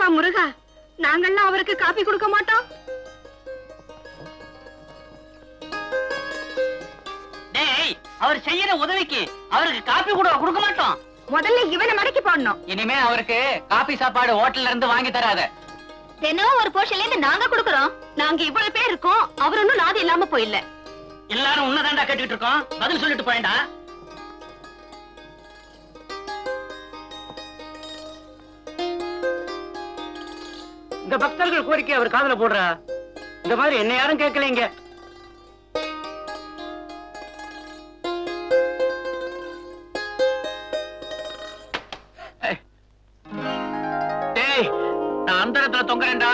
அப்பா முருகா, நாங்கள்லாம் அவருக்கு காப்பி கொடுக்க மாட்டோம். டேய், அவர் செய்யற உதவிக்கு அவருக்கு காப்பி கூட கொடுக்க மாட்டோம். முதல்ல இவனை மடக்கி போடணும். இனிமே அவருக்கு காபி சாப்பாடு ஹோட்டல்ல இருந்து வாங்கி தராத. தினம் ஒரு போர்ஷன்ல இருந்து நாங்க கொடுக்கறோம். நாங்க இவ்வளவு பேர் இருக்கோம், அவர் ஒன்னும் நாதி இல்லாம போயில்ல. எல்லாரும் உன்னதாண்டா கேட்டுட்டு இருக்கோம், பதில் சொல்லிட்டு போயேண்டா. இந்த பக்தர்கள் கோரிக்கை அவர் காதுல போடுறா. இந்த மாதிரி என்ன யாரும் கேட்கலீங்க. நான் அந்தரத்துல தொங்குறேன்டா,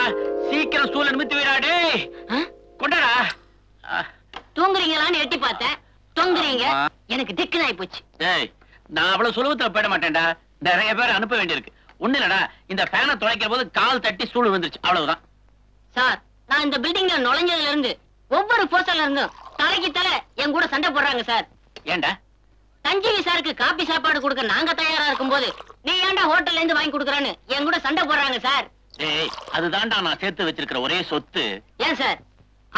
சீக்கிரம் ஸ்டூல நிமித்தி விடாடே. கொண்டாடா. தூங்குறீங்களான்னு எட்டி பார்த்தேன், தொங்குறீங்க. எனக்கு திக்குனாய் போச்சு. டேய், நான் அவ்வளவு சுலபத்துல போயிட மாட்டேன்டா. நிறைய பேர் அனுப்ப வேண்டியிருக்கு. ஒண்ணு இல்லடா, இந்த ஃபேனை துளைக்கிற போது கால் தட்டி ஸ்டூல் வந்துருச்சு, அவ்வளவுதான். சார், நான் இந்த பில்டிங்ல நுழைஞ்சதுல இருந்து ஒவ்வொரு போஸ்டர்ல இருந்தும் தலைக்கு தலை என் கூட சண்டை போடுறாங்க சார். ஏண்டா? சஞ்சீவி சாருக்கு காப்பி சாப்பாடு கொடுக்க நாங்க தயாரா இருக்கும் போது நீ ஏன்டா ஹோட்டல்ல இருந்து வாங்கி கொடுக்கறான்னு என் கூட சண்டை போடுறாங்க சார். டேய், அதுதான்டா நான் சேர்த்து வச்சிருக்கிற ஒரே சொத்து. ஏன் சார்,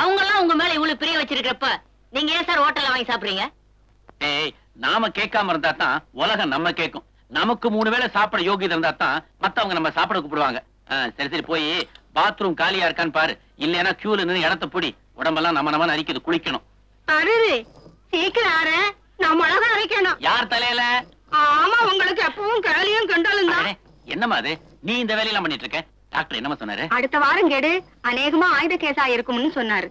அவங்க எல்லாம் உங்க மேல இவ்வளவு பிரிய வச்சிருக்கிறப்ப நீங்க ஏன் சார் ஹோட்டல்ல வாங்கி சாப்பிடுறீங்க? டேய், நாம கேட்காம இருந்தா தான் உலகம் நம்ம கேட்கும். நமக்கு 3 வேளை சாப்பிட யோகியதை இருந்தா தான் மத்தவங்க நம்ம சாப்பிட கூப்பிடுவாங்க. சரி சரி, போய் பாத்ரூம் காலியா இருக்கான்னு பாரு. இல்லைன்னா கியூல நின்று இடத்த பிடி. உடம்பெல்லாம் நம்ம அரிக்குது, குளிக்கணும். அருரு, சீக்கிரம் ஆற, நான் மிளகா அரைக்கணும். யார் தலையில? ஆமா, உங்களுக்கு எப்பவும் கேளியும் கண்டாலும் தான். என்னமா அது, நீ இந்த வேலையெல்லாம் பண்ணிட்டு இருக்க? டாக்டர் என்னமா சொன்னாரு? அடுத்த வாரம் கேடு அநேகமா ஆயுத கேஸா இருக்கும்னு சொன்னாரு.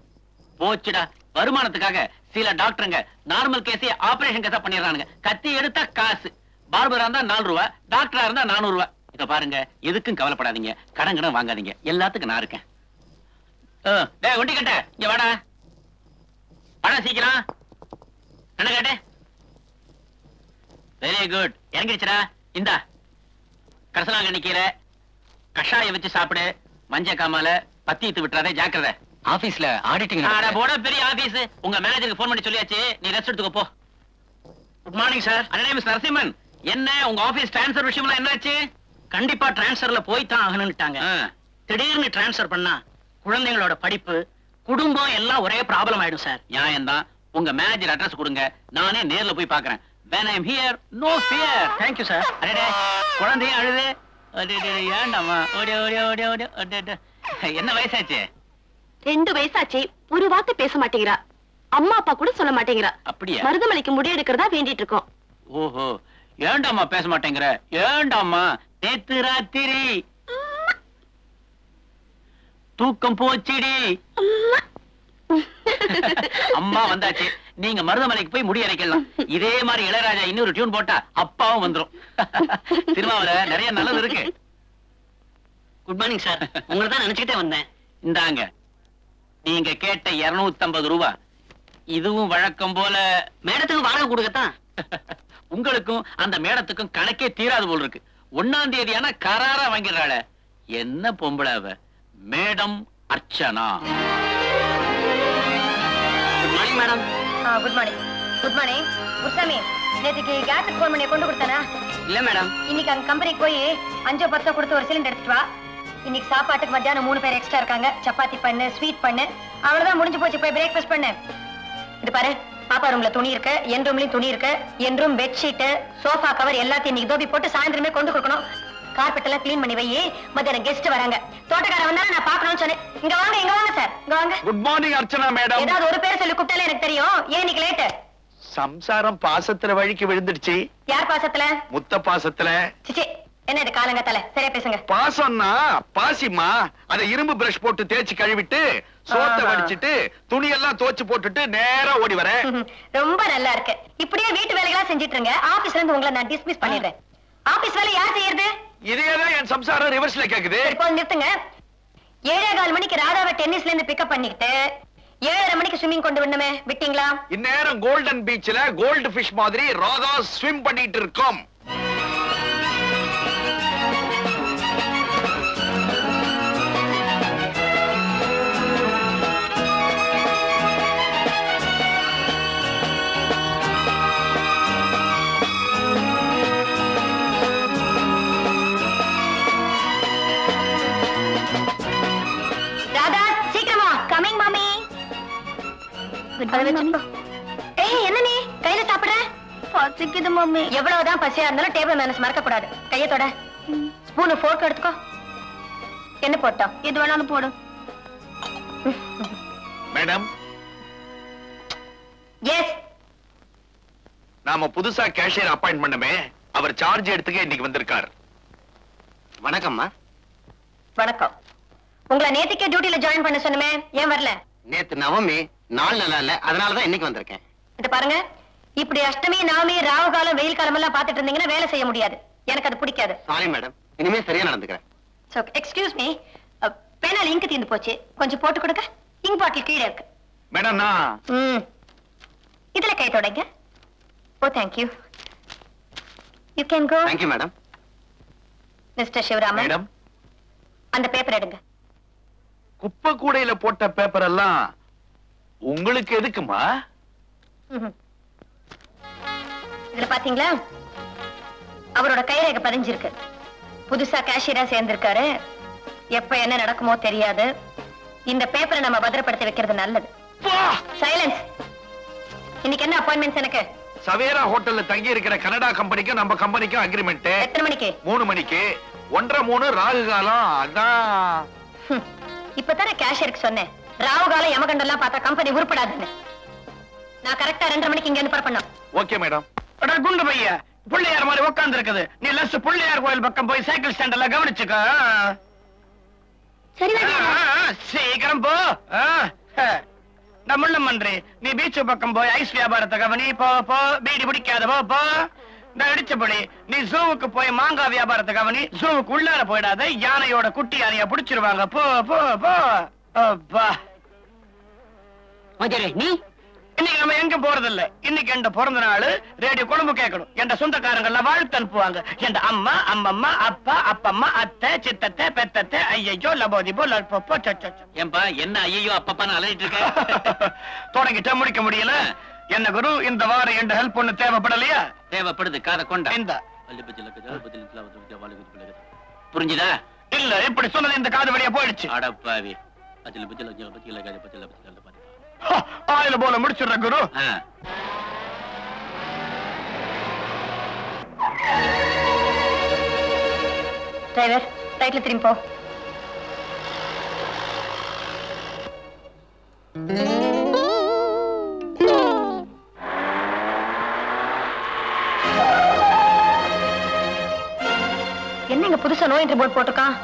போச்சுடா, வருமானத்துக்காக சில டாக்டருங்க நார்மல் கேஸே ஆபரேஷன் கேஸா பண்ணிடுறானுங்க. கத்தி எடுத்தா காசு. பார்பரா இருந்தா 4 ரூபா, டாக்டரா இருந்தா 400 ரூபா. இத பாருங்க, எதுக்கும் கவலைப்படாதீங்க, கடன் வாங்காதீங்க, எல்லாத்துக்கும் நான் இருக்கேன். டேய் ஒண்டி கட்ட, இங்க வாடா. வாடா சீக்கிரம். என்ன கேட்ட? வெரி குட், இறங்கிடுச்சுடா. இந்தா கரசலாங்கண்ணி கீரை, கஷாயம் வச்சு சாப்பிடு. மஞ்ச காமால பத்திட்டு விட்டுறாதே, ஜாக்கிரதை. ஆபீஸ்ல ஆடிட்டிங் போட, பெரிய ஆபீஸ். உங்க மேனேஜருக்கு போன் பண்ணி சொல்லியாச்சு, நீ ரெஸ்ட் எடுத்துக்கோ போ. Good morning sir. அண்ணே மிஸ் நரசிம்மன், என்ன உங்க ஆபீஸ் டிரான்ஸ்ஃபர் விஷயம்லாம் என்னாச்சு? கண்டிப்பா டிரான்ஸ்ஃபர்ல போய் தான் ஆகணும்ட்டாங்க. திடீர்னு டிரான்ஸ்ஃபர் பண்ணா குழந்தைங்களோட படிப்பு, குடும்பம் எல்லாம் ஒரே ப்ராப்ளம் ஆயிடும் சார். நியாயம் தான். உங்க மேனேஜர் அட்ரஸ் கொடுங்க, நானே நேர்ல போய் பார்க்கறேன். When I am here, no fear. Thank you sir. அடடே, குழந்தையும் அழுது. அடடே, ஏண்டாமா ஓடி ஓடி ஓடி ஓடி. அடடே, என்ன வயசாச்சு? 2 வயசாச்சு. ஒரு வார்த்தை பேச மாட்டேங்கிறா. அம்மா அப்பா கூட சொல்ல மாட்டேங்கிறா. அப்படியா? மருதமலைக்கு முடி எடுக்கிறதா வேண்டிட்டு இருக்கோம். ஓஹோ, ஏண்டாமா பேச மாட்டேங்கிற? ஏண்டாமா? நேத்து ராத்திரி தூக்கம் போச்சிடி. அம்மா வந்தாச்சு. நீங்க மருதமலைக்கு போய் முடி அரைக்கலாம். இதே மாதிரி இளையராஜா இன்னொரு டியூன் போட்டா அப்பாவும் வந்துரும். சினிமாவில நிறைய நல்லது இருக்கு. Good morning sir. உங்களை தான் நினைச்சுக்கிட்டே வந்தேன். இந்தாங்க, நீங்க கேட்ட 250 ரூபாய். இதுவும் வழக்கம் போல மேடத்துக்கு வாடகை கொடுக்கத்தான். உங்களுக்கும் அந்த மேடத்துக்கும் கணக்கே தீராது போல் இருக்கு. 1ஆம் தேதியான கராரா வாங்கிடுறாள. என்ன பொம்பளை அவ? Madam Archana. Good morning madam. Good morning. Good morning. குட்சாமி, நேத்துக்கு கேஸ் போன் பண்ணி கொண்டு கொடுத்தானா? இல்ல மேடம். இன்னைக்கு அங்க கம்பெனிக்கு போய் 5-10 கொடுத்து ஒரு சிலிண்டர் எடுத்துட்டு வா. இன்னைக்கு சாப்பாட்டுக்கு மத்தியானம் 3 பேர் எக்ஸ்ட்ரா இருக்காங்க. சப்பாத்தி பண்ணு, ஸ்வீட் பண்ணு. அவ்வளவுதான், முடிஞ்சு போச்சு. போய் பிரேக்ஃபாஸ்ட் பண்ணு. இது பாரு, பாப்பா ரூம்ல துணி இருக்கு, என் ரூம்லயும் துணி இருக்கு. என் ரூம் பெட்ஷீட், சோஃபா கவர் எல்லாத்தையும் இன்னைக்கு தோபி போட்டு சாயந்தரமே கொண்டு கொடுக்கணும். கார்பெட் எல்லாம் கிளீன் பண்ணி வை. மத்தியானம் கெஸ்ட் வராங்க. தோட்டக்கார வந்தா நான் பாக்கணும்னு சொன்னேன். இங்க வாங்க, இங்க வாங்க சார், இங்க வாங்க. Good morning Archana madam. ஏதாவது ஒரு பேர் சொல்லி கூப்பிட்டாலே எனக்கு தெரியும். ஏன் இன்னைக்கு லேட்? சம்சாரம் பாசத்துல வழிக்கு விழுந்துடுச்சு. யார் பாசத்துல? முத்த பாசத்துல. சிச்சி, என்ன இது காலங்கத்தால? சரியா பேசுங்க. பாசம்னா பாசிமா. அத இரும்பு பிரஷ் போட்டு தேய்ச்சி கழுவிட்டு சோத்தை வடிச்சிட்டு துணியெல்லாம் தோச்சு போட்டுட்டு நேரா ஓடி வரேன். ரொம்ப நல்லா இருக்கு. இப்படியே வீட்டு வேலைகளா செஞ்சிட்டு இருங்க. ஆபீஸ்ல இருந்து உங்களை நான் டிஸ்மிஸ் பண்ணிடுறேன். ஆபீஸ் வேலை யார் செய்யறது? இதேதான் என் சம்சாரம் ரிவர்ஸ்ல கேக்குது. இப்போ நிறுத்துங்க. 7:15 மணிக்கு ராதாவை டென்னிஸ்ல இருந்து பிக்கப் பண்ணிக்கிட்டு 7:30 மணிக்கு ஸ்விம்மிங் கொண்டு வரணுமே, விட்டீங்களா? இந்நேரம் கோல்டன் பீச்ல கோல்டு பிஷ் மாதிரி ராதா ஸ்விம் பண்ணிட்டு இருக்கோம். அதை வச்சுக்கோ. ஏய் என்ன நீ கையில சாப்பிடுற? பசிக்குது மம்மி. எவ்வளவுதான் பசியா இருந்தாலும் டேபிள் மேனஸ் மறக்க கூடாது. கையை தொட. ஸ்பூன் ஃபோர்க் எடுத்துக்கோ. என்ன போட்டோம்? எது வேணாலும் போடு. Madam, yes. நாம புதுசா கேஷியர் அப்பாயிண்ட் பண்ணமே, அவர் சார்ஜ் எடுத்துக்க இன்னைக்கு வந்திருக்கார். வணக்கம்மா. வணக்கம். உங்களை நேத்திக்கே டியூட்டில ஜாயின் பண்ண சொன்னமே, ஏன் வரல? நேத்து நவமி, நாள் நல்லா இல்ல, அதனாலதான் இன்னைக்கு வந்திருக்கேன். இது பாருங்க, இப்படி அஷ்டமி நவமி ராவு காலம் வெயில் காலம் எல்லாம் பாத்துட்டு இருந்தீங்கன்னா வேலை செய்ய முடியாது. எனக்கு அது பிடிக்காது. சாரி மேடம், இனிமே சரியா நடந்துக்கிறேன். சோ எக்ஸ்கியூஸ் மீ, பேனால இங்க் தீர்ந்து போச்சு, கொஞ்சம் போட்டு கொடுங்க. இங்க் பாட்டில் கீழே இருக்கு. மேடம், நான் இதுல கை தொடங்க. Oh thank you. You can go. Thank you madam. Mister Sivaraman, madam, அந்த பேப்பர் எடுங்க. குப்பை கூடையில போட்ட பேப்பர் எல்லாம் உங்களுக்கு எதுக்குமா? ம்ஹும். இதுல பாத்தீங்களா, அவரோட கைரேகை பதிஞ்சிருக்கு. புதுசா கேஷியரா சேர்ந்திருக்காரு. எப்ப என்ன நடக்குமோ தெரியாது. இந்த பேப்பரை நம்ம பத்திரப்படுத்தி வைக்கிறது நல்லது. சைலன்ஸ். இன்னைக்கு என்ன அப்பாயின்மெண்ட்ஸ் எனக்கு? சவேரா ஹோட்டல்ல தங்கி இருக்கிற கனடா கம்பெனிக்கும் நம்ம கம்பெனிக்கும் அக்ரிமெண்ட். எத்தனை மணிக்கு? 3 மணிக்கு. 1:30 ராகு காலம். அதான் இப்பதானே கேஷியருக்கு சொன்னேன், ராவு காலம் யமகண்டெல்லாம் பார்த்தா கம்பெனி உருப்படாதுன்னு. நான் கரெக்டா 2:30 மணிக்கு இங்க இருந்து புறப்படணும். Okay madam. குண்டு பைய பிள்ளையார் மாதிரி உட்கார்ந்து இருக்குது. நீ லட்ச பிள்ளையார் கோயில் பக்கம் போய் சைக்கிள் ஸ்டாண்ட்ல கவனிச்சுக்க. சீக்கிரம் போ. நம்மளும் மன்றி, நீ பீச்சு பக்கம் போய் ஐஸ் வியாபாரத்தை கவனி. போ போ, பீடி பிடிக்காத போ போ. நான் அடிச்சபடி நீ ஜூவுக்கு போய் மாங்காய் வியாபாரத்தை கவனி. ஜூவுக்கு உள்ளார போயிடாத, யானையோட குட்டி யானைய புடிச்சிருவாங்க. போ போ போ. அப்பா நீ இன்னைக்கு நம்ம எங்க போறதில்ல. இன்னைக்கு என் பிறந்த நாள். ரேடியோ குழம்பு கேட்கணும். என் சொந்தக்காரங்க எல்லாம் வாழ்த்து அனுப்புவாங்க. என் அம்மா, அம்மம்மா, அப்பா, அப்பம்மா, அத்தை, சித்தத்தை, பெத்தத்தை, ஐயோ லபோதிபோ லப்போ. ஏன்பா என்ன ஐயோ அப்பப்பான்னு அலையிட்டு இருக்க? தொடங்கிட்ட முடிக்க முடியல. என்ன குரு, இந்த வாரம் என் ஹெல்ப் ஒண்ணு தேவைப்படலையா? தேவைப்படுது. காதை கொண்ட இந்த புரிஞ்சுதா? இல்ல, இப்படி சொன்னது இந்த காது வழியா போயிடுச்சு. அடப்பாவி. ஆயில போல முடிச்சிடுற குரு. டிரைவர், ரைட்ல திரும்பி போ. என்ன இங்க புதுசா நோ என்ட்ரி போர்டு போட்டிருக்கான்?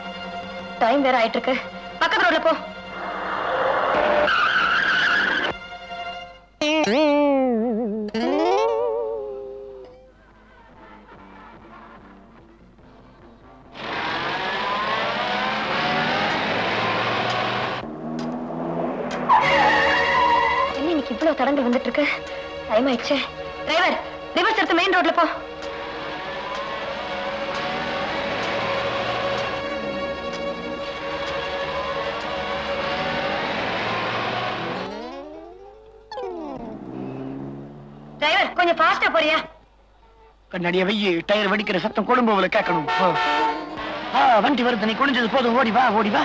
டைம் வேற ஆயிட்டு இருக்கு. பக்கத்து ரோட்ல போ. என்ன இன்னைக்கு இவ்வளவு தடங்கள் வந்துட்டு இருக்கு? டைம் ஆயிடுச்சு. டிரைவர், ரிவர்ஸ் எடுத்து மெயின் ரோட்ல போ. டிரைவர், கொஞ்சம் ஃபாஸ்டா போறியா? கண்ணாடிய வெய்யி, டயர் வெடிக்கிற சத்தம் கொழும்புல கேட்கணும். வண்டி வருது, நீ குனிஞ்சது போதும். ஓடி வா, ஓடி வா.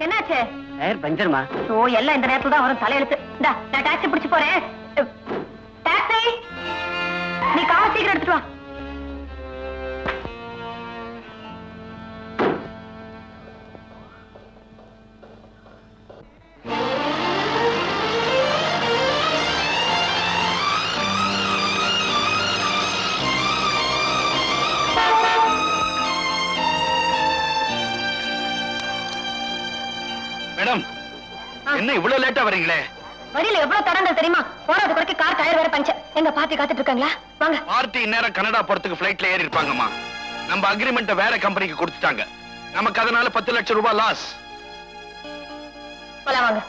என்னாச்சு? டயர் பஞ்சர்மா. ஓ, எல்லாம் இந்த நேரத்துல தான் வரும். தலையெழுத்து. இந்தா, நான் டாக்ஸி பிடிச்சு போறேன். டாக்ஸி, நீ கார் சீக்கிரம் எடுத்துட்டு வா. மேடம், என்ன இவ்வளவு லேட்டா வரீங்களே? வழியில எவ்வளவு தடங்கள் தெரியுமா? போறது குறைக்கு கார் டயர் வேற பஞ்சர். எங்க பாட்டி காத்துட்டு இருக்காங்களா? வாங்க. பார்ட்டி நேரம் கனடா போறதுக்கு பிளைட்ல ஏறி இருப்பாங்கம்மா. நம்ம அக்ரிமெண்ட்ட வேற கம்பெனிக்கு கொடுத்துட்டாங்க. நமக்கு அதனால 10 லட்சம் ரூபாய் லாஸ். போலாம் வாங்க.